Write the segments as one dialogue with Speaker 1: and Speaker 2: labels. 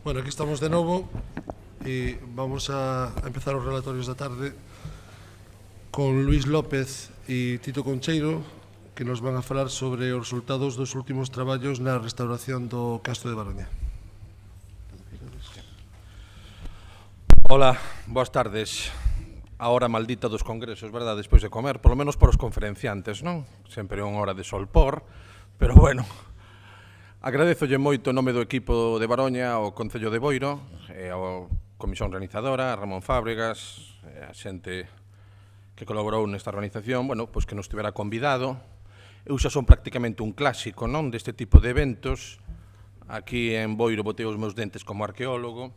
Speaker 1: Bueno, aquí estamos de novo e vamos a empezar os relatorios da tarde con Luís López e Tito Concheiro, que nos van a falar sobre os resultados dos últimos traballos na restauración do Castro de Baroña.
Speaker 2: Hola, boas tardes. A hora maldita dos congresos, verdad, despois de comer, polo menos por os conferenciantes, non? Sempre é unha hora de solpor, pero bueno. Agradezolle moito en nome do equipo de Baroña ao Concello de Boiro, a Comisión Organizadora, a Ramón Fábregas, a xente que colaborou nesta organización, bueno, pois que nos tivera convidado. Eu xa son prácticamente un clásico, non, deste tipo de eventos. Aquí en Boiro botei os meus dentes como arqueólogo,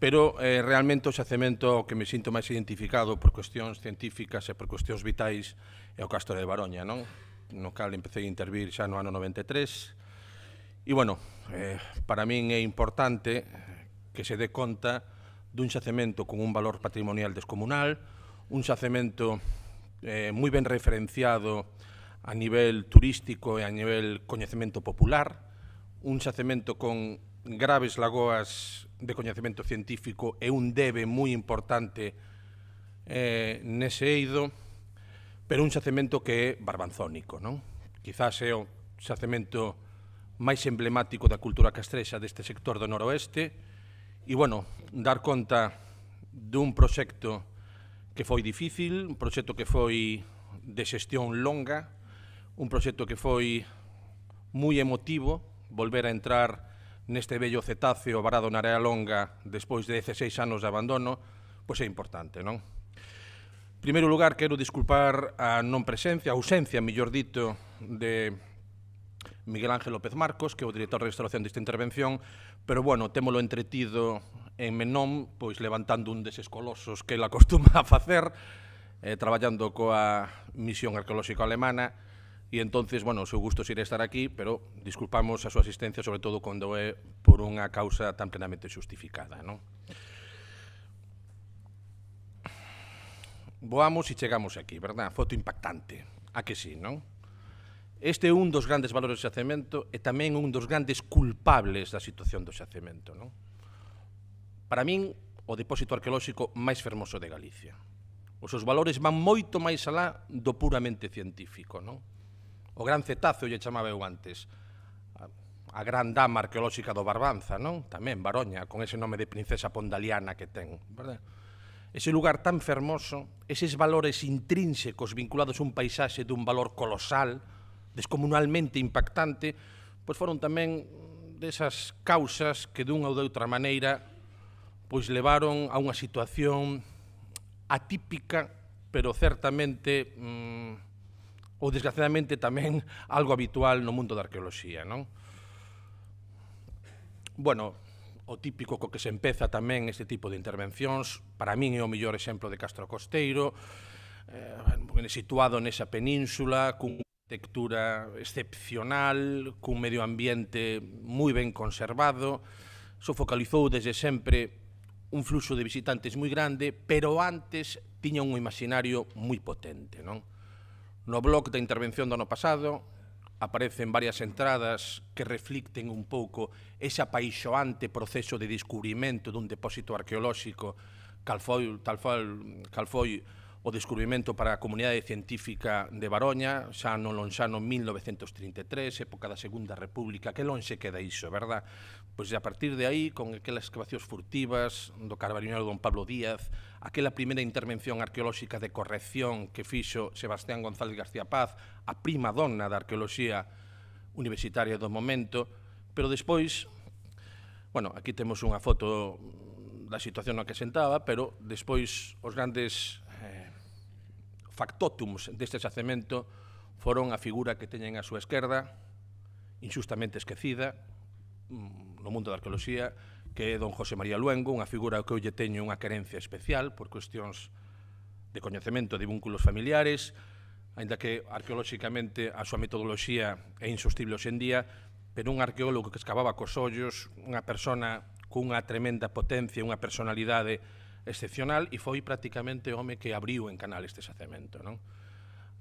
Speaker 2: pero realmente o xacemento que me sinto máis identificado por cuestións científicas e por cuestións vitais é o Castro de Baroña, non? No cal empecé a intervir xa no ano 93. E, bueno, para min é importante que se dé conta dun xacemento con un valor patrimonial descomunal, un xacemento moi ben referenciado a nivel turístico e a nivel coñecemento popular, un xacemento con graves lagoas de coñecemento científico e un debe moi importante nese eido, pero un xacemento que é barbanzónico, non? Quizás é o xacemento máis emblemático da cultura castrexa deste sector do noroeste e, bueno, dar conta dun proxecto que foi difícil, un proxecto que foi de xestión longa, un proxecto que foi moi emotivo, volver a entrar neste bello cetáceo varado na Area Longa despois de 16 anos de abandono, pois é importante, non? En primeiro lugar, quero disculpar a non presencia, a ausencia, mellor dito, de Miguel Ángel López Marcos, que é o director de restauración desta intervención, pero, bueno, témolo entretido en Menón, pois levantando un deses colosos que ele acostuma a facer, traballando coa misión arqueolóxica alemana, e entonces, bueno, o seu gusto sería estar aquí, pero disculpamos a súa asistencia, sobre todo cando é por unha causa tan plenamente xustificada, non? Voamos e chegamos aquí, verdad? Foto impactante, a que sí, non? Este é un dos grandes valores do xacemento e tamén un dos grandes culpables da situación do xacemento, non? Para min, o depósito arqueolóxico máis fermoso de Galicia. Os seus valores van moito máis alá do puramente científico, non? O gran cetáceo, lle chamaba eu antes, a gran dama arqueolóxica do Barbanza, non? Tamén Baroña, con ese nome de princesa pondaliana que ten, verdad? Ese lugar tan fermoso, eses valores intrínsecos vinculados a un paisaxe dun valor colosal, descomunalmente impactante, pois foron tamén desas causas que dunha ou de outra maneira pois levaron a unha situación atípica, pero certamente ou desgraciadamente tamén algo habitual no mundo da arqueoloxía, non? Bueno, o típico co que se empeza tamén este tipo de intervencións, para min é o mellor exemplo de Castro Costeiro, situado nesa península, cun arquitectura excepcional, cun medio ambiente moi ben conservado, se focalizou desde sempre un fluxo de visitantes moi grande, pero antes tiña un imaginario moi potente, non? No blog da intervención do ano pasado aparecen varias entradas que reflicten un pouco ese apaixoante proceso de descubrimento dun depósito arqueolóxico cal foi o descubrimento para a comunidade científica de Baroña, xa no lonxano 1933, época da Segunda República, que lonxe queda iso, verdad? Pois a partir de aí, con aquelas excavacións furtivas do carbariñeiro don Pablo Díaz, aquela primeira intervención arqueolóxica de corrección que fixo Sebastián González García Paz, a prima donna da arqueoloxía universitaria do momento, pero despois, bueno, aquí temos unha foto da situación na que sentaba, pero despois os grandes factotums deste xacemento foron a figura que teñen á súa esquerda, inxustamente esquecida no mundo da arqueoloxía, que é don José María Luengo, unha figura que eu lle teño unha querencia especial por cuestións de coñecemento de vínculos familiares, aínda que arqueolóxicamente a súa metodoloxía é insostible hoxendía, pero un arqueólogo que escavaba cos ollos, unha persona cunha tremenda potencia, unha personalidade excepcional, e foi prácticamente o home que abriu en canal este xacemento, non?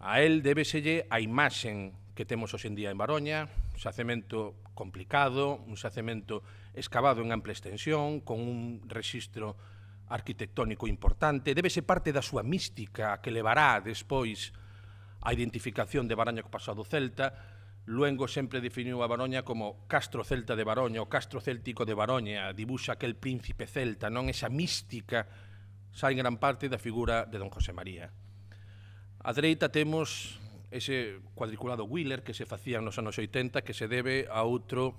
Speaker 2: A él débeselle a imaxen que temos hoxe en día en Baroña, un xacemento complicado, un xacemento excavado en ampla extensión, con un rexistro arquitectónico importante, debe ser parte da súa mística que levará despois a identificación de Baraña co pasado celta. Luengo sempre definiu a Baroña como Castro Celta de Baroña, o Castro Céltico de Baroña, dibuxa aquel príncipe celta, non? Esa mística sai en gran parte da figura de don José María. A dereita temos ese cuadriculado Wheeler que se facía nos anos 80, que se debe a outro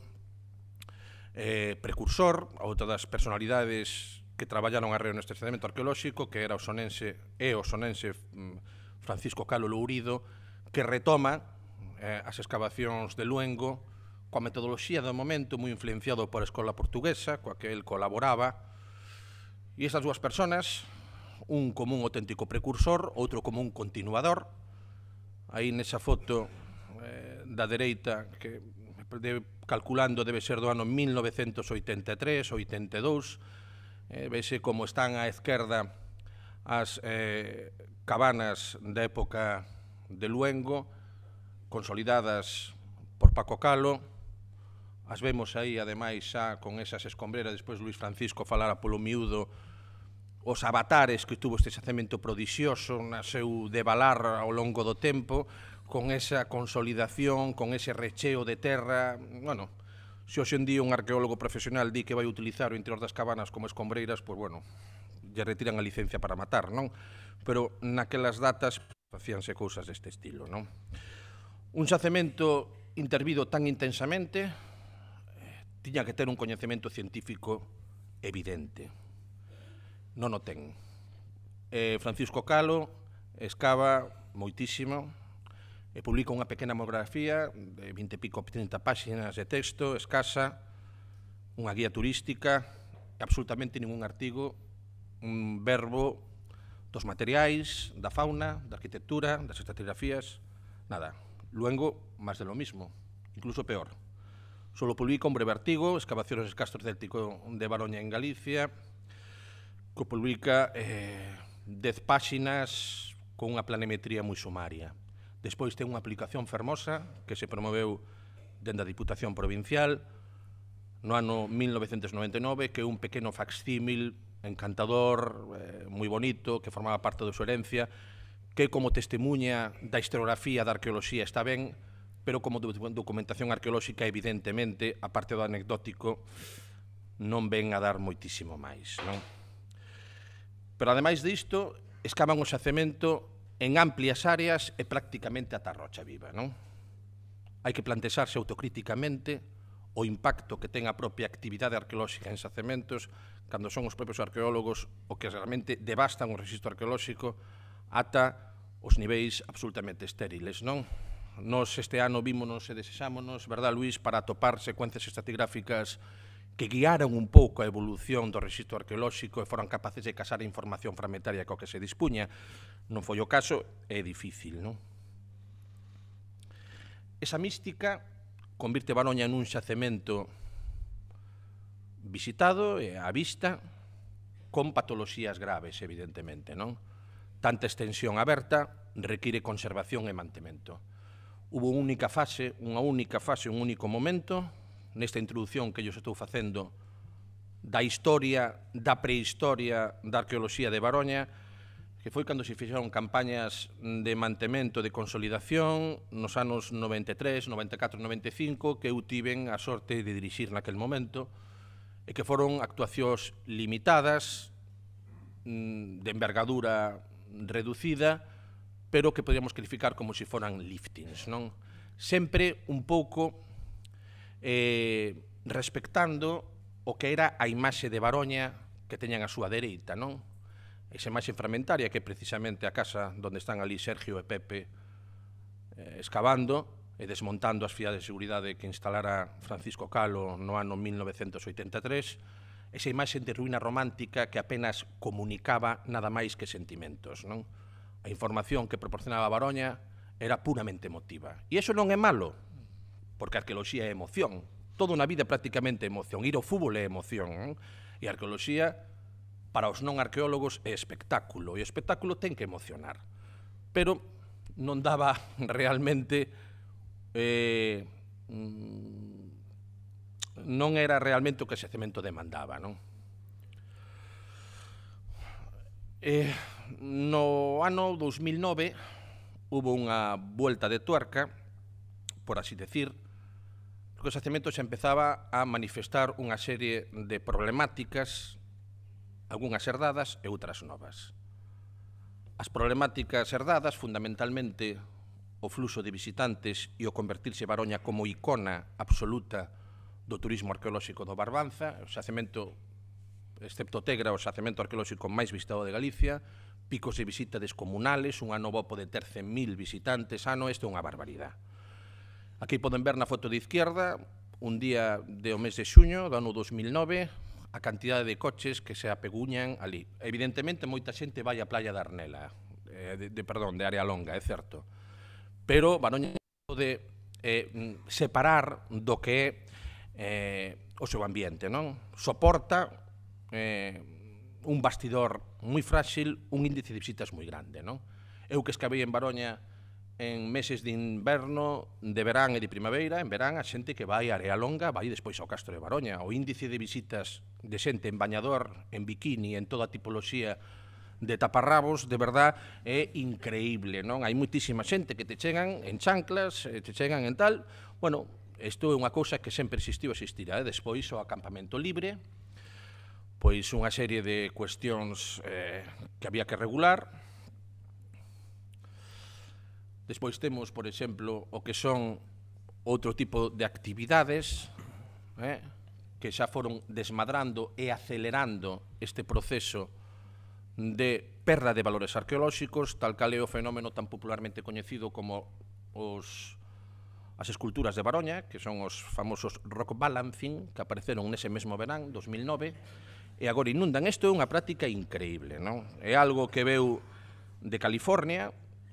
Speaker 2: precursor, a outra das personalidades que traballaron arreo neste xacemento arqueolóxico, que era o sonense Francisco Calo Lourido, que retoma as excavacións de Luengo coa metodoloxía do momento moi influenciado por a escola portuguesa, coa que el colaboraba, e esas dúas personas, un como un auténtico precursor, outro como un continuador. Aí nesa foto da dereita, que calculando debe ser do ano 1983, 82, vese como están á esquerda as cabanas da época de Luengo, consolidadas por Paco Calo. As vemos aí, ademais, xa con esas escombreras, despois Luís Francisco falara polo miúdo, os avatares que tuvo este xacemento prodixioso, nasceu de valar ao longo do tempo, con esa consolidación, con ese recheo de terra. Bueno, se hoxe en día un arqueólogo profesional di que vai utilizar o interior das cabanas como escombreiras, pois bueno, lle retiran a licencia para matar, non? Pero naquelas datas facíanse cousas deste estilo, non? Un xacemento intervido tan intensamente tiña que ter un coñecemento científico evidente. Non o ten. Francisco Calo escava moitísimo e publica unha pequena monografía de 20 e pico, 30 páxinas de texto, escasa, unha guía turística, absolutamente ningún artigo, un verbo dos materiais, da fauna, da arquitectura, das estratigrafías, nada. Luengo, máis de lo mismo, incluso peor. Solo publica un breve artigo, Excavaciones del Castro Céltico de Baroña en Galicia, que publica 10 páxinas con unha planimetría moi sumaria. Despois ten unha aplicación fermosa que se promoveu dende a Diputación Provincial no ano 1999, que é un pequeno facsímil encantador, moi bonito, que formaba parte da súa herencia, que como testemunha da historiografía da arqueoloxía está ben, pero como documentación arqueolóxica, evidentemente, a parte do anecdótico, non ven a dar moitísimo máis, non? Pero, ademais disto, escavan o xacemento en amplias áreas e prácticamente ata a rocha viva, non? Hai que plantexarse autocríticamente o impacto que ten a propia actividade arqueolóxica en xacementos cando son os propios arqueólogos o que realmente devastan o rexistro arqueolóxico ata os niveis absolutamente estériles, non? Nos este ano vímonos e desexámonos, verdad, Luís, para atopar secuencias estratigráficas que guiaran un pouco a evolución do rexistro arqueolóxico e foran capaces de casar a información fragmentaria co que se dispuña. Non foi o caso, é difícil, non? Esa mística convirte Baroña en un xacemento visitado e á vista, con patoloxías graves, evidentemente, non? Tanta extensión aberta require conservación e mantemento. Hubo unha única fase, un único momento, nesta introdución que yo estou facendo da historia, da prehistoria da arqueoloxía de Baroña, que foi cando se fixeron campañas de mantemento, de consolidación, nos anos 93, 94, 95, que eu tiven a sorte de dirixir naquel momento, e que foron actuacións limitadas, de envergadura reducida, pero que podríamos calificar como se foran liftings, non? Sempre un pouco respectando o que era a imaxe de Baroña que teñan a súa dereita, non? Esa imaxe fragmentaria que é precisamente a casa onde están ali Sergio e Pepe excavando e desmontando as fiadas de seguridade que instalara Francisco Calo no ano 1983, esa imaxe de ruína romántica que apenas comunicaba nada máis que sentimentos, non? A información que proporcionaba Baroña era puramente emotiva. E iso non é malo, porque a arqueoloxía é emoción. Toda unha vida prácticamente emoción. Ir ao fútbol é emoción, non? E a arqueoloxía, para os non arqueólogos, é espectáculo. E o espectáculo ten que emocionar. Pero non daba realmente non era realmente o que o xacemento demandaba, non? No ano 2009 hubo unha vuelta de tuerca, por así decir, porque o xacemento xa empezaba a manifestar unha serie de problemáticas, algunhas herdadas e outras novas. As problemáticas herdadas, fundamentalmente, o fluxo de visitantes e o convertirse Baroña como icona absoluta do turismo arqueolóxico do Barbanza, o xacemento, excepto Tegra, o xacemento arqueolóxico máis visitado de Galicia, picos de visita descomunales, un ano bo pode ter 100.000 visitantes ano, isto é unha barbaridade. Aquí poden ver na foto de izquierda, un día do mes de xuño do ano 2009, a cantidade de coches que se apeguñan ali. Evidentemente, moita xente vai á playa de Arnela, de Área Longa, é certo. Pero Baroña pode separar do que é o seu ambiente, non? Soporta un bastidor moi frágil, un índice de visitas moi grande, non? Eu que escavei en Baroña en meses de inverno, de verán e de primavera, en verán a xente que vai a Área Longa vai despois ao Castro de Baroña. O índice de visitas de xente en bañador, en bikini, en toda a tipoloxía de taparrabos, de verdad, é increíble, non? Hai moitísima xente que te chegan en chanclas, te chegan en tal. Bueno, isto é unha cousa que sempre existiu e existirá. Despois o acampamento libre, pois unha serie de cuestións que había que regular. Despois temos, por exemplo, o que son outro tipo de actividades que xa foron desmadrando e acelerando este proceso de perda de valores arqueolóxicos, tal cal é o fenómeno tan popularmente coñecido como as esculturas de Baroña, que son os famosos rock balancing, que apareceron nese mesmo verán, 2009, e agora inundan. Isto é unha práctica increíble, non? É algo que veu de California,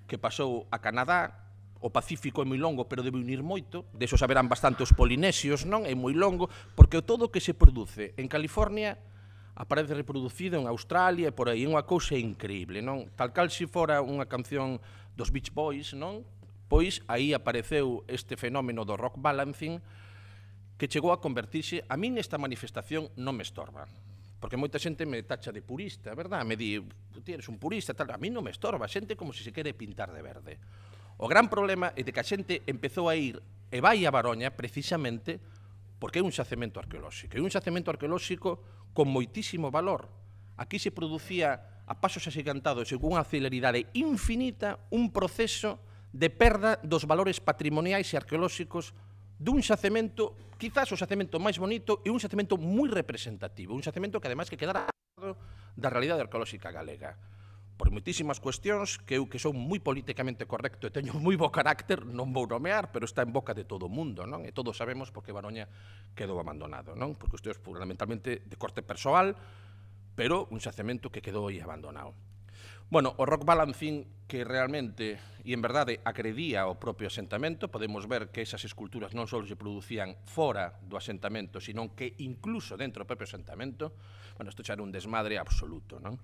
Speaker 2: que pasou a Canadá, o Pacífico é moi longo, pero debe unir moito, deso saberán bastante os polinesios, non? É moi longo, porque todo o que se produce en California aparece reproducido en Australia e por aí, é unha cousa increíble, non? Tal cal se fora unha canción dos Beach Boys, non? Pois aí apareceu este fenómeno do rock balancing que chegou a convertirse, a min esta manifestación non me estorba, porque moita xente me tacha de purista, verdad? Me di, ti eres un purista, tal. A mí non me estorba, a xente como se se quere pintar de verde. O gran problema é de que a xente empezou a ir e vai a Baroña precisamente porque é un xacemento arqueolóxico. É un xacemento arqueolóxico con moitísimo valor. Aquí se producía a pasos axigantados e con unha celeridade infinita un proceso de perda dos valores patrimoniais e arqueolóxicos dun xacemento, quizás o xacemento máis bonito e un xacemento moi representativo, un xacemento que ademais que quedara da realidade arqueolóxica galega. Por moitísimas cuestións que eu que son moi políticamente correcto e teño moi bo carácter, non vou nomear, pero está en boca de todo o mundo, non? E todos sabemos por que Baroña quedou abandonado, non? Por cuestións fundamentalmente de corte persoal, pero un xacemento que quedou aí abandonado. Bueno, o rock balancing que realmente, e en verdade, agredía o propio asentamento, podemos ver que esas esculturas non só se producían fora do asentamento, sino que incluso dentro do propio asentamento, bueno, isto xa era un desmadre absoluto, non?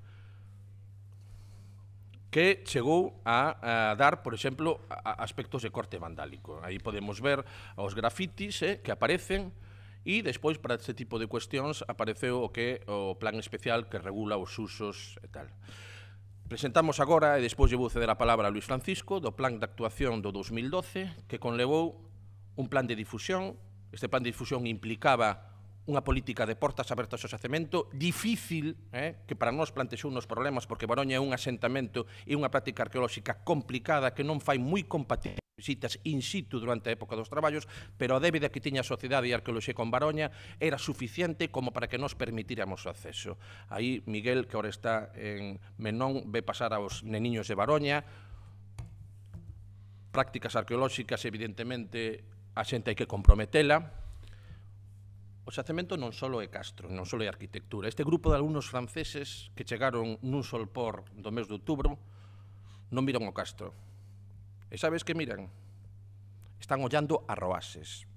Speaker 2: Que chegou a dar, por exemplo, a aspectos de corte vandálico. Aí podemos ver os grafitis que aparecen, e despois, para este tipo de cuestións, apareceu o que o plan especial que regula os usos e tal. Presentamos agora, e despois lle vou ceder a palabra a Luis Francisco, do plan de actuación do 2012, que conlevou un plan de difusión. Este plan de difusión implicaba unha política de portas abertas ao xacemento, difícil, que para nós plantexou uns problemas, porque Baroña é un asentamento e unha práctica arqueolóxica complicada que non fai moi compatible visitas in situ durante a época dos traballos, pero a débeda que tiña a sociedade e a arqueoloxía con Baroña era suficiente como para que nos permitíramos o acceso. Aí Miguel, que ahora está en Menón, ve pasar aos neniños de Baroña. Prácticas arqueolóxicas, evidentemente, a xente hai que comprometela. O xacemento non só é castro, non só é arquitectura. Este grupo de alumnos franceses que chegaron nun solpor do mes de outubro non miran o castro. E sabes que miran? Están ollando a Roases.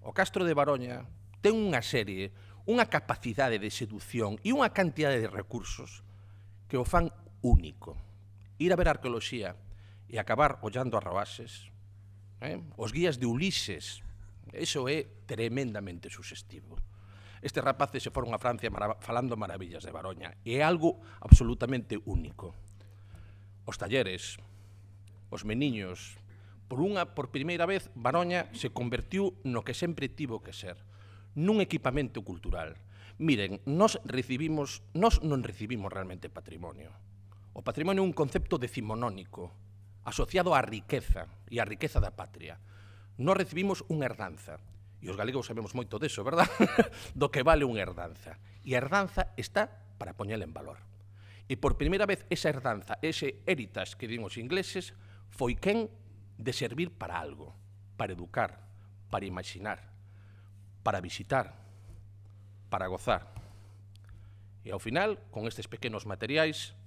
Speaker 2: O Castro de Baroña ten unha serie, unha capacidade de seducción e unha cantidade de recursos que o fan único. Ir a ver arqueoloxía e acabar ollando a Roases Os guías de Ulises. Eso é tremendamente suxestivo. Estes rapaces se foron a Francia falando maravillas de Baroña. E é algo absolutamente único. Os talleres, os meniños. Por primeira vez, Baroña se convertiu no que sempre tivo que ser, nun equipamento cultural. Miren, nós non recibimos realmente patrimonio. O patrimonio é un concepto decimonónico, asociado á riqueza, e á riqueza da patria. Nós recibimos unha herdanza, e os galegos sabemos moito deso, verdad? Do que vale unha herdanza. E a herdanza está para poñela en valor. E por primeira vez esa herdanza, ese heritage que din os ingleses, foi quen de servir para algo, para educar, para imaginar, para visitar, para gozar. E ao final, con estes pequenos materiais,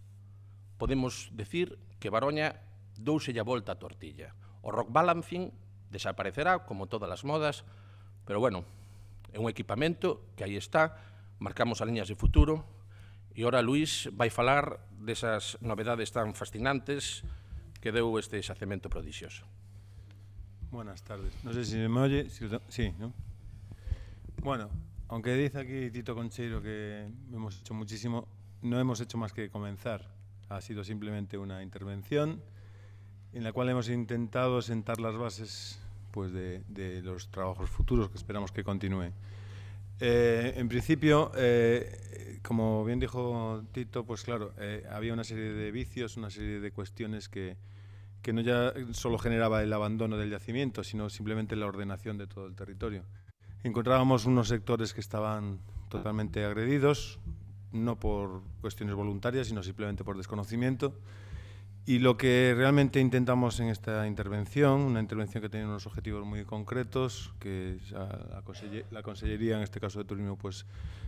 Speaker 2: podemos decir que Baroña douselle a volta a tortilla. O rock balancing desaparecerá, como todas as modas, pero bueno, é un equipamento que aí está, marcamos as liñas de futuro, e ora Luís vai falar desas novedades tan fascinantes que deu este xacemento prodixioso.
Speaker 3: Buenas tardes. No sé si me oye. Sí, ¿no? Bueno, aunque dice aquí Tito Concheiro que hemos hecho muchísimo, no hemos hecho más que comenzar. Ha sido simplemente una intervención en la cual hemos intentado sentar las bases pues, de los trabajos futuros que esperamos que continúen. En principio, como bien dijo Tito, pues claro, había una serie de vicios, una serie de cuestiones que no ya solo generaba el abandono del yacimiento, sino simplemente la ordenación de todo el territorio. Encontrábamos unos sectores que estaban totalmente agredidos, no por cuestiones voluntarias, sino simplemente por desconocimiento. Y lo que realmente intentamos en esta intervención, una intervención que tiene unos objetivos muy concretos, que la Consellería, en este caso de Turismo, pues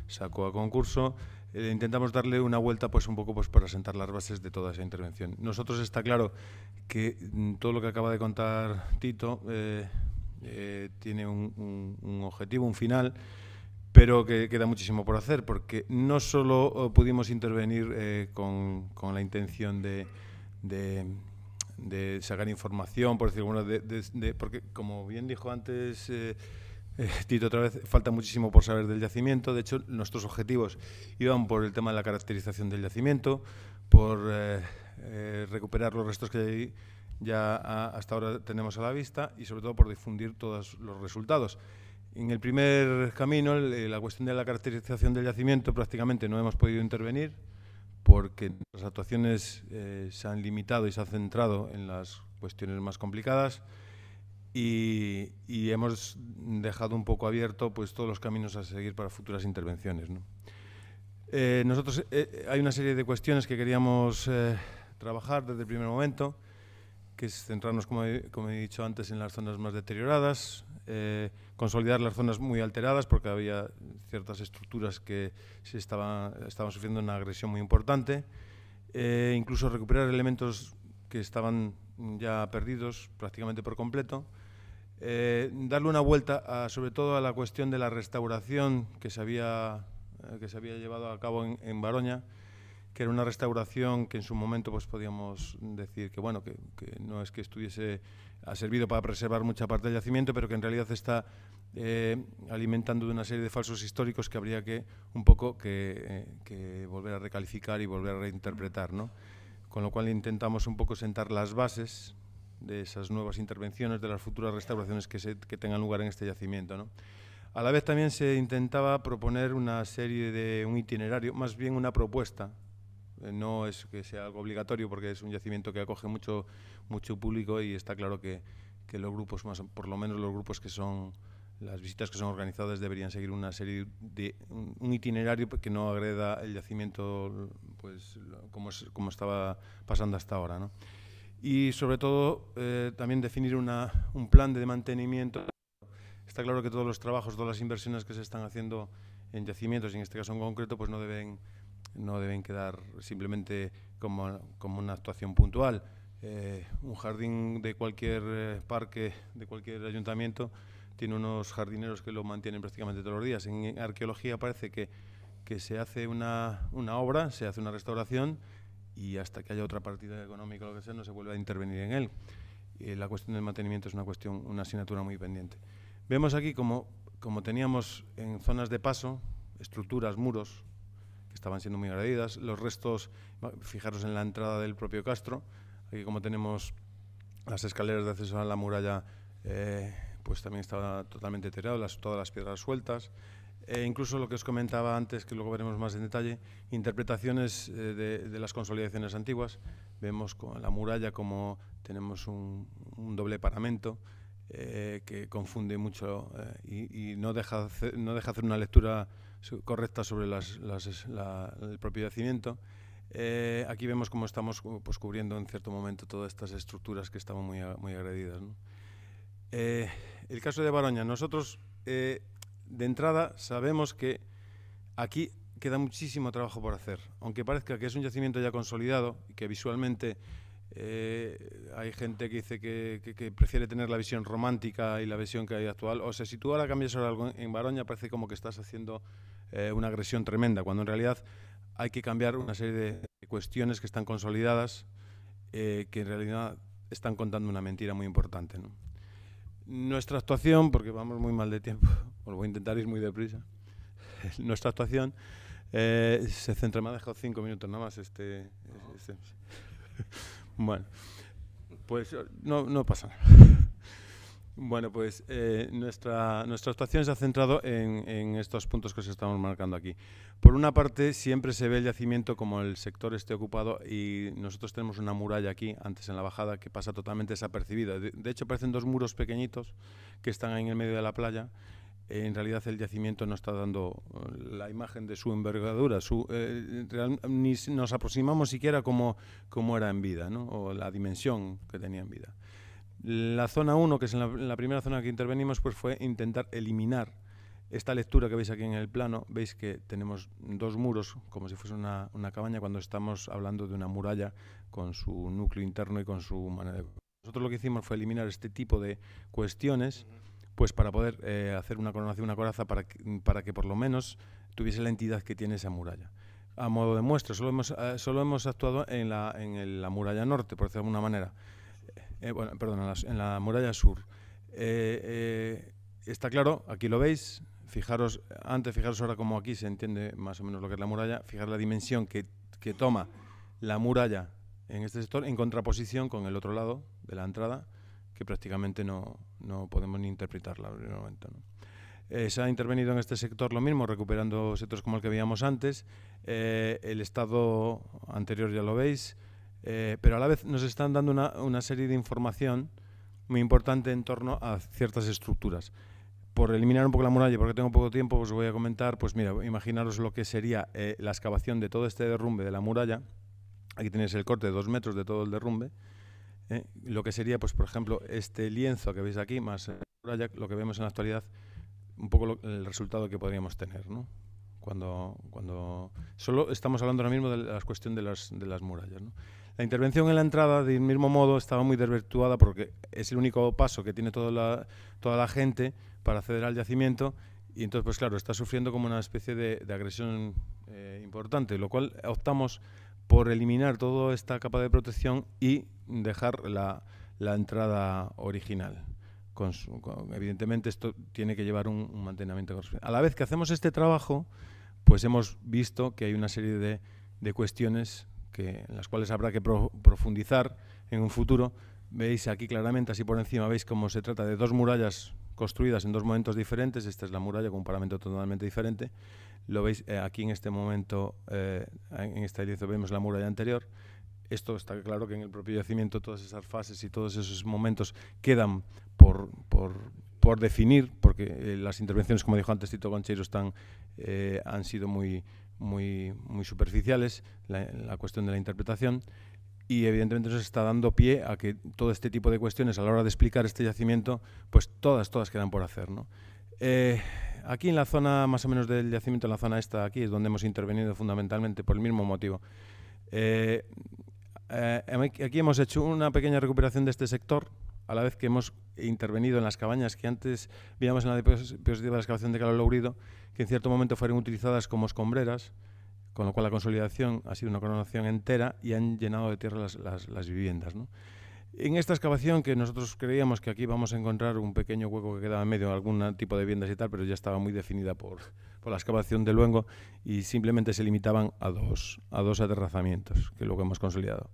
Speaker 3: sacó a concurso, intentamos darle una vuelta pues un poco pues para sentar las bases de toda esa intervención. Nosotros está claro que todo lo que acaba de contar Tito tiene un objetivo, un final, pero que queda muchísimo por hacer, porque no solo pudimos intervenir con la intención de sacar información, por decirlo bueno, porque como bien dijo antes Tito otra vez, falta muchísimo por saber del yacimiento. De hecho, nuestros objetivos iban por el tema de la caracterización del yacimiento, por recuperar los restos que ya hasta ahora tenemos a la vista y sobre todo por difundir todos los resultados. En el primer camino, la cuestión de la caracterización del yacimiento, prácticamente no hemos podido intervenir porque las actuaciones se han limitado y se han centrado en las cuestiones más complicadas y hemos dejado un poco abierto pues, todos los caminos a seguir para futuras intervenciones, ¿no? Nosotros hay una serie de cuestiones que queríamos trabajar desde el primer momento, que es centrarnos, como he dicho antes, en las zonas más deterioradas, consolidar las zonas muy alteradas porque había ciertas estructuras que estaban sufriendo una agresión muy importante, incluso recuperar elementos que estaban ya perdidos prácticamente por completo, darle una vuelta sobre todo a la cuestión de la restauración que se había llevado a cabo en Baroña, que era una restauración que en su momento pues podíamos decir que bueno que no es que ha servido para preservar mucha parte del yacimiento, pero que en realidad está alimentando de una serie de falsos históricos que habría que un poco que volver a recalificar y volver a reinterpretar, ¿no? Con lo cual intentamos un poco sentar las bases de esas nuevas intervenciones, de las futuras restauraciones que tengan lugar en este yacimiento, ¿no? A la vez también se intentaba proponer una serie de un itinerario, más bien una propuesta. No es que sea algo obligatorio porque es un yacimiento que acoge mucho público y está claro que los grupos, por lo menos los grupos que son las visitas que son organizadas deberían seguir una serie de un itinerario que no agreda el yacimiento pues como estaba pasando hasta ahora, ¿no? Y sobre todo también definir un plan de mantenimiento. Está claro que todos los trabajos, todas las inversiones que se están haciendo en yacimientos, y en este caso en concreto, pues no deben quedar simplemente como una actuación puntual. Un jardín de cualquier parque, de cualquier ayuntamiento, tiene unos jardineros que lo mantienen prácticamente todos los días. En arqueología parece que se hace una obra, se hace una restauración y hasta que haya otra partida económica o lo que sea no se vuelve a intervenir en él. y la cuestión del mantenimiento es una asignatura muy pendiente. Vemos aquí como teníamos en zonas de paso estructuras, muros, que estaban siendo muy agredidas, los restos, fijaros en la entrada del propio Castro, aquí como tenemos las escaleras de acceso a la muralla, pues también estaba totalmente deteriorado, todas las piedras sueltas. Incluso lo que os comentaba antes, que luego veremos más en detalle, interpretaciones de las consolidaciones antiguas. Vemos con la muralla como tenemos un doble paramento que confunde mucho y no deja hacer una lectura correcta sobre el propio yacimiento. Aquí vemos cómo estamos pues, cubriendo en cierto momento todas estas estructuras que estaban muy agredidas, ¿no? El caso de Baroña, nosotros de entrada sabemos que aquí queda muchísimo trabajo por hacer, aunque parezca que es un yacimiento ya consolidado y que visualmente hay gente que dice que prefiere tener la visión romántica y la visión que hay actual. O sea, si tú ahora cambias algo en Baroña parece como que estás haciendo una agresión tremenda, cuando en realidad hay que cambiar una serie de cuestiones que están consolidadas, que en realidad están contando una mentira muy importante, ¿no? Nuestra actuación, porque vamos muy mal de tiempo, os lo voy a intentar ir muy deprisa. Nuestra actuación se centra, me ha dejado 5 minutos nada más. Bueno, pues no pasa nada. Bueno, pues nuestra actuación se ha centrado en estos puntos que os estamos marcando aquí. Por una parte, siempre se ve el yacimiento como el sector esté ocupado y nosotros tenemos una muralla aquí, antes en la bajada, que pasa totalmente desapercibida. De hecho, parecen dos muros pequeñitos que están ahí en el medio de la playa. En realidad el yacimiento no está dando la imagen de su envergadura, ni nos aproximamos siquiera como era en vida, ¿no? O la dimensión que tenía en vida. La zona 1, que es la primera zona que intervenimos, pues fue intentar eliminar esta lectura que veis aquí en el plano. Veis que tenemos dos muros, como si fuese una cabaña, cuando estamos hablando de una muralla con su núcleo interno y con su manera de... Nosotros lo que hicimos fue eliminar este tipo de cuestiones, pues para poder hacer una coronación, una coraza, para que por lo menos tuviese la entidad que tiene esa muralla. A modo de muestra, solo hemos actuado en la muralla norte, por decirlo de alguna manera. Bueno, perdón, en la muralla sur. Está claro, aquí lo veis. Fijaros ahora cómo aquí se entiende más o menos lo que es la muralla. Fijaros la dimensión que toma la muralla en este sector en contraposición con el otro lado de la entrada, que prácticamente no podemos ni interpretarla en el momento, ¿no? Se ha intervenido en este sector lo mismo, recuperando sectores como el que veíamos antes. El estado anterior ya lo veis, pero a la vez nos están dando una serie de información muy importante en torno a ciertas estructuras. Por eliminar un poco la muralla, porque tengo poco tiempo, os voy a comentar, pues mira, imaginaros lo que sería la excavación de todo este derrumbe de la muralla. Aquí tenéis el corte de 2 metros de todo el derrumbe. Lo que sería, pues por ejemplo, este lienzo que veis aquí, más la muralla, lo que vemos en la actualidad, un poco el resultado que podríamos tener, ¿no? Cuando solo estamos hablando ahora mismo de la cuestión de las murallas, ¿no? La intervención en la entrada, del mismo modo, estaba muy desvirtuada porque es el único paso que tiene toda la gente para acceder al yacimiento y entonces, pues claro, está sufriendo como una especie de agresión importante, lo cual optamos por eliminar toda esta capa de protección y dejar la entrada original. Evidentemente esto tiene que llevar un mantenimiento correspondiente. A la vez que hacemos este trabajo, pues hemos visto que hay una serie de cuestiones en las cuales habrá que profundizar en un futuro. Veis aquí claramente, así por encima, veis cómo se trata de dos murallas construidas en dos momentos diferentes. Esta es la muralla con un paramento totalmente diferente. Lo veis aquí en este momento, en este lienzo vemos la muralla anterior. Esto está claro que en el propio yacimiento todas esas fases y todos esos momentos quedan por definir, porque las intervenciones, como dijo antes Tito Concheiro, han sido muy superficiales, la cuestión de la interpretación, y evidentemente nos está dando pie a que todo este tipo de cuestiones a la hora de explicar este yacimiento, pues todas quedan por hacer, ¿no? Aquí en la zona más o menos del yacimiento, en la zona esta aquí, es donde hemos intervenido fundamentalmente por el mismo motivo. Aquí hemos hecho una pequeña recuperación de este sector, a la vez que hemos intervenido en las cabañas que antes veíamos en la diapositiva de la excavación de Calo Lourido, que en cierto momento fueron utilizadas como escombreras, con lo cual la consolidación ha sido una coronación entera y han llenado de tierra las viviendas, ¿no? En esta excavación, que nosotros creíamos que aquí vamos a encontrar un pequeño hueco que quedaba en medio, algún tipo de viviendas y tal, pero ya estaba muy definida por la excavación de Luengo y simplemente se limitaban a dos aterrazamientos, que luego hemos consolidado.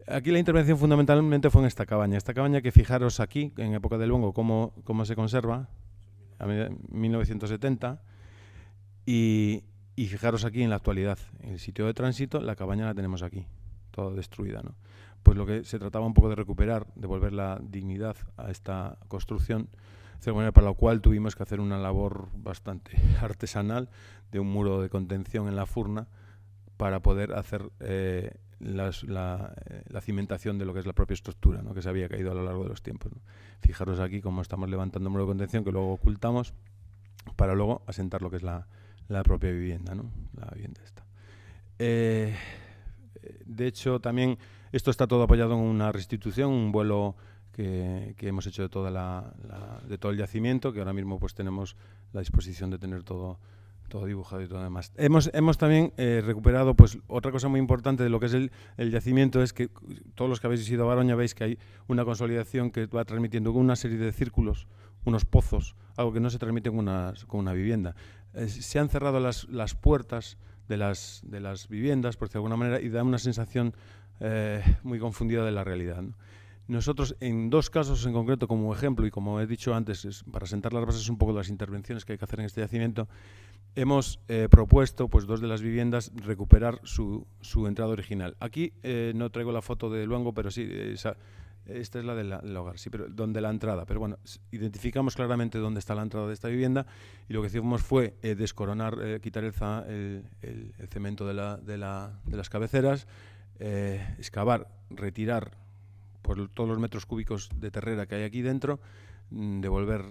Speaker 3: Aquí la intervención fundamentalmente fue en esta cabaña que fijaros aquí, en época de Luengo, cómo se conserva, a 1970, y fijaros aquí en la actualidad, en el sitio de tránsito, la cabaña la tenemos aquí, toda destruida, ¿no? Pues lo que se trataba un poco de recuperar, devolver la dignidad a esta construcción, ceremonia para la cual tuvimos que hacer una labor bastante artesanal de un muro de contención en la furna para poder hacer la cimentación de lo que es la propia estructura, ¿no? Que se había caído a lo largo de los tiempos, ¿no? Fijaros aquí cómo estamos levantando el muro de contención que luego ocultamos para luego asentar lo que es la propia vivienda, ¿no? La vivienda esta. De hecho, también esto está todo apoyado en una restitución, un vuelo que hemos hecho de todo el yacimiento, que ahora mismo pues tenemos la disposición de tener todo dibujado y todo demás. Hemos también recuperado, pues otra cosa muy importante de lo que es el yacimiento es que todos los que habéis ido a Baroña veis que hay una consolidación que va transmitiendo una serie de círculos, unos pozos, algo que no se transmite con una vivienda. Se han cerrado las puertas de las viviendas, por decirlo de alguna manera, y da una sensación muy confundida de la realidad, ¿no? Nosotros, en dos casos en concreto, como ejemplo, y como he dicho antes, para sentar las bases un poco de las intervenciones que hay que hacer en este yacimiento, hemos propuesto, pues, dos de las viviendas recuperar su entrada original. Aquí no traigo la foto de Luengo, pero sí, esta es la del hogar, sí, pero donde la entrada. Pero bueno, identificamos claramente dónde está la entrada de esta vivienda y lo que hicimos fue descoronar, quitar el cemento de las cabeceras, excavar, retirar por todos los metros cúbicos de terrera que hay aquí dentro, devolver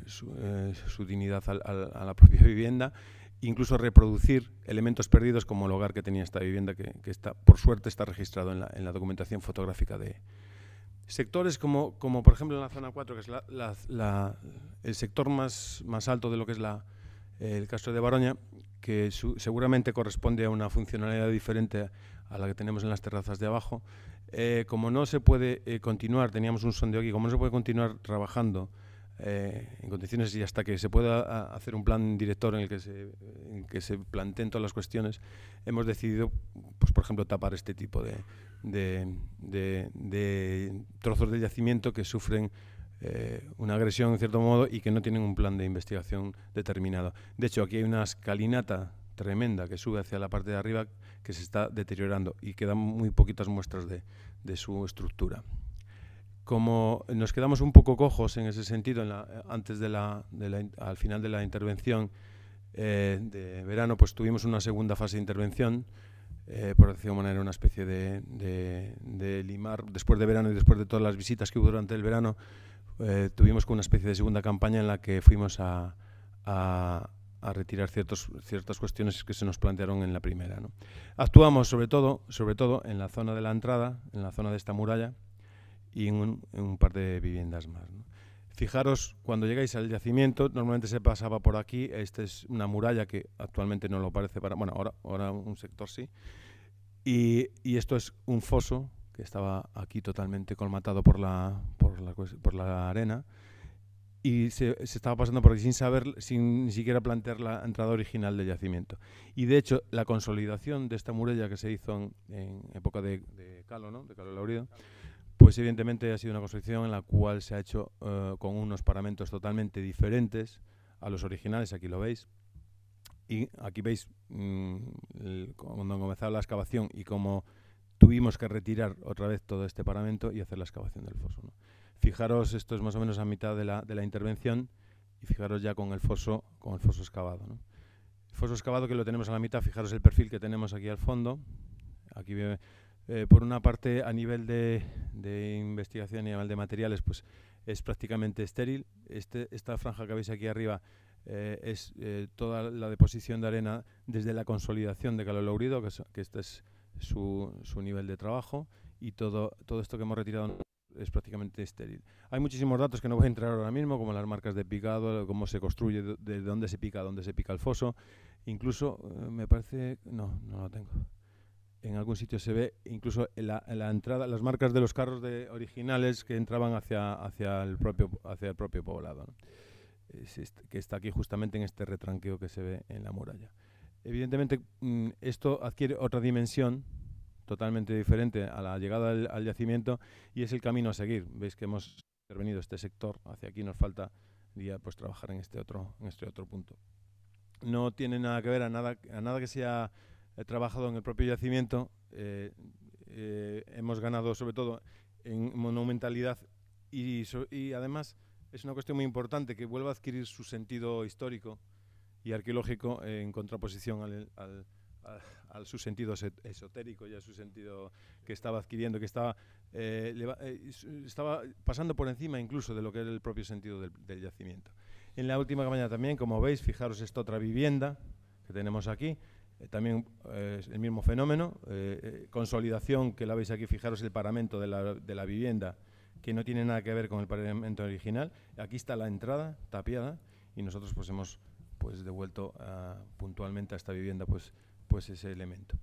Speaker 3: su dignidad a la propia vivienda, incluso reproducir elementos perdidos como el hogar que tenía esta vivienda, que está, por suerte está registrado en la documentación fotográfica de sectores como por ejemplo en la zona 4, que es el sector más alto de lo que es el Castro de Baroña, que seguramente corresponde a una funcionalidad diferente a la que tenemos en las terrazas de abajo. Como no se puede continuar, teníamos un sondeo aquí, como no se puede continuar trabajando en condiciones y hasta que se pueda hacer un plan director en el que se planteen todas las cuestiones, hemos decidido, pues por ejemplo, tapar este tipo de trozos de yacimiento que sufren una agresión en cierto modo y que no tienen un plan de investigación determinado. De hecho, aquí hay una escalinata tremenda que sube hacia la parte de arriba que se está deteriorando y quedan muy poquitas muestras de su estructura. Como nos quedamos un poco cojos en ese sentido al final de la intervención de verano, pues tuvimos una segunda fase de intervención, por decirlo de manera, una especie de limar después de verano y después de todas las visitas que hubo durante el verano. Tuvimos una especie de segunda campaña en la que fuimos a retirar ciertas cuestiones que se nos plantearon en la primera, ¿no? Actuamos sobre todo en la zona de la entrada, en la zona de esta muralla y en un par de viviendas más, ¿no? Fijaros, cuando llegáis al yacimiento, normalmente se pasaba por aquí. Esta es una muralla que actualmente no lo parece bueno, ahora un sector sí. Y esto es un foso que estaba aquí totalmente colmatado por la arena. Y se estaba pasando por aquí sin ni siquiera plantear la entrada original del yacimiento. Y de hecho, la consolidación de esta muralla que se hizo en época de Calo, ¿no? De Calo Laurido, pues evidentemente ha sido una construcción en la cual se ha hecho con unos paramentos totalmente diferentes a los originales, aquí lo veis. Y aquí veis cuando comenzaba la excavación y cómo tuvimos que retirar otra vez todo este paramento y hacer la excavación del foso, ¿no? Fijaros, esto es más o menos a mitad de la intervención y fijaros ya con el foso excavado, ¿no? El foso excavado que lo tenemos a la mitad, fijaros el perfil que tenemos aquí al fondo. Aquí por una parte, a nivel de investigación y a nivel de materiales, pues es prácticamente estéril. Esta franja que veis aquí arriba es toda la deposición de arena desde la consolidación de Calo Laurido, que este es su nivel de trabajo, y todo esto que hemos retirado es prácticamente estéril. Hay muchísimos datos que no voy a entrar ahora mismo, como las marcas de picado, cómo se construye, de dónde se pica el foso. Incluso, me parece... No lo tengo. en algún sitio se ve incluso en la entrada, las marcas de los carros originales que entraban hacia el propio poblado, ¿no? Que está aquí justamente en este retranqueo que se ve en la muralla. Evidentemente, esto adquiere otra dimensión totalmente diferente a la llegada al yacimiento, y es el camino a seguir. Veis que hemos intervenido este sector, hacia aquí nos falta pues trabajar en este otro punto. No tiene nada que ver a nada que se haya trabajado en el propio yacimiento. Hemos ganado sobre todo en monumentalidad y además es una cuestión muy importante que vuelva a adquirir su sentido histórico y arqueológico en contraposición al su sentido esotérico y a su sentido que estaba adquiriendo, que estaba pasando por encima incluso de lo que era el propio sentido del yacimiento. En la última campaña también, como veis, fijaros esta otra vivienda que tenemos aquí, también el mismo fenómeno, consolidación, que la veis aquí, fijaros el paramento de la vivienda, que no tiene nada que ver con el paramento original. Aquí está la entrada tapiada y nosotros pues hemos devuelto puntualmente a esta vivienda pues ese elemento.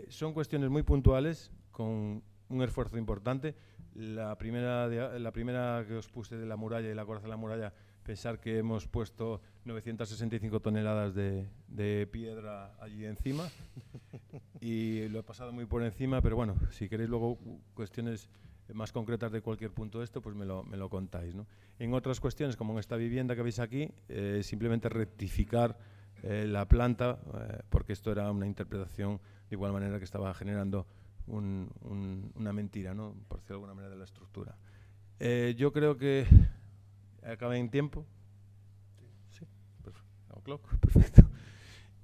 Speaker 3: Son cuestiones muy puntuales con un esfuerzo importante. La primera que os puse de la muralla y la coraza de la muralla, pensar que hemos puesto 965 toneladas de piedra allí encima y lo he pasado muy por encima, pero bueno, si queréis luego cuestiones más concretas de cualquier punto de esto, pues me lo contáis, ¿no? En otras cuestiones, como en esta vivienda que veis aquí, simplemente rectificar la planta, porque esto era una interpretación de igual manera que estaba generando una mentira, ¿no? Por decirlo de alguna manera, de la estructura. Yo creo que acabé en tiempo. Sí, perfecto.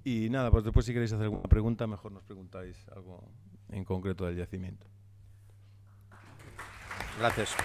Speaker 3: Y nada, pues después si queréis hacer alguna pregunta, mejor nos preguntáis algo en concreto del yacimiento.
Speaker 2: Gracias.